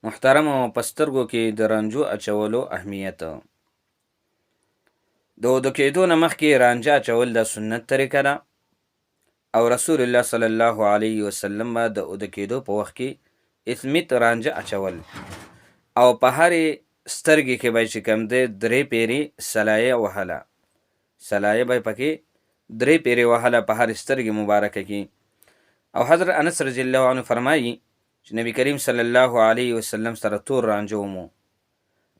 محترمو په سترګو کې د رانجو اچولو اهمیت. د اوده کېدو نه مخکې رانجه اچول د سنت طریقه ده او رسول الله صلی الله علیه وسلم به د اوده کېدو په وخت کې اثمیت رانجه اچول او په هرې سترګې کې به چې کوم دی 3 پیرې سلایه وهله. سلایه به پکې 3 پیرې وهله په هرې سترګې مبارکه کې. او حضرت انس رضی الله عنه فرمایي چې نبی کریم صلی الله علیه وسلم سره تور رانجه ومو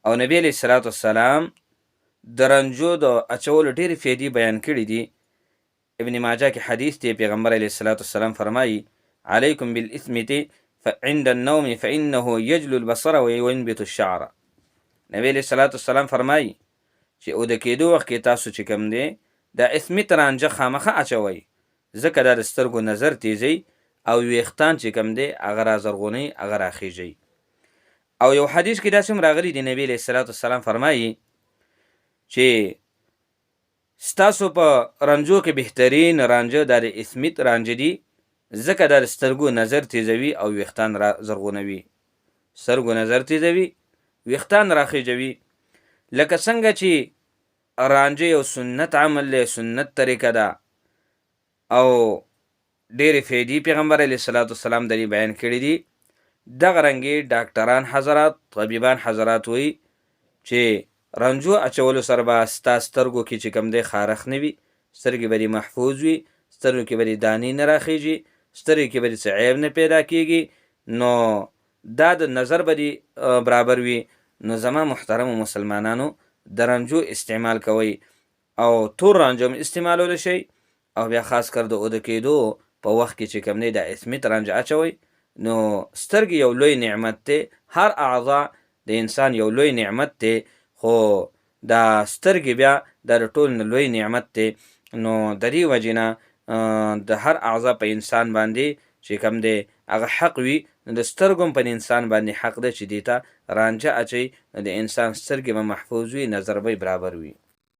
او نبی علیه الصلاة والسلام د رانجو د اچولو ډېرې فایدې بیان کړي دي. ابن ماجه کې حدیث دی، پیغمبر علیه الصلاة والسلام فرمایي علیکم بالاثمة عند النوم فانه یجلو البصر وینبت الشعر. نبی علیه الصلاة والسلام فرمایي چې اوده کېدو وخت کې تاسو چې کوم دی د اثمیت رانجه خامخه اچوئ، ځکه دا د سترګو نظر تیزی او ویښتان چې کوم دی هغه رازرغونی هغه راخیږي. او یو حدیث کې داسې هم راغلی دی، نبی علیه الصلاة والسلام فرمایي چې ستاسو په رانجو کې بهترین رانجه د اثمیت رانجه دی، ځکه دا د سترګو نظر تیزوي او ویښتان زرغونوي. سترګو نظر تیزوي، ویښتان راخیږي. لکه څنګه چې رانجه یو سنت عمل دی، سنت طریقه ده او ډېرې فایدې پیغمبر علیه الصلاة والسلام د دې بیان کړي دي. دغه رنګې ډاکټران حضرات، طبیبان حضرات وایي چې رانجو اچولو سره به ستا سترګو کې چې کوم دی خارښ نه وي، سترګې به دې محفوظ وي، سترګو کې به دې دانې نه راخیږي، سترګې کې به دې څه عیب نه پیدا کېږي، نو دا د نظر به دې برابر وي. نو زما محترمو مسلمانانو د رانجو استعمال کوئ او تور رانجو هم استعمالولی شئ او بیا خاص کر د اوده کېدو په وخت کې چې کوم دی د اثمیت رانجه اچوئ. نو سترګې یو لوی نعمت دی، هر اعضا د انسان یو لوی نعمت دی، خو دا سترګې بیا د ټول نه لوی نعمت دی. نو د دې وجې نه د هر اعضا په انسان باندې چې کوم دی هغه حق وي، نو د سترګو په انسان باندې حق دی چې دې ته رانجه اچوي، نو د انسان سترګې به محفوظ وي، نظر به برابر وي.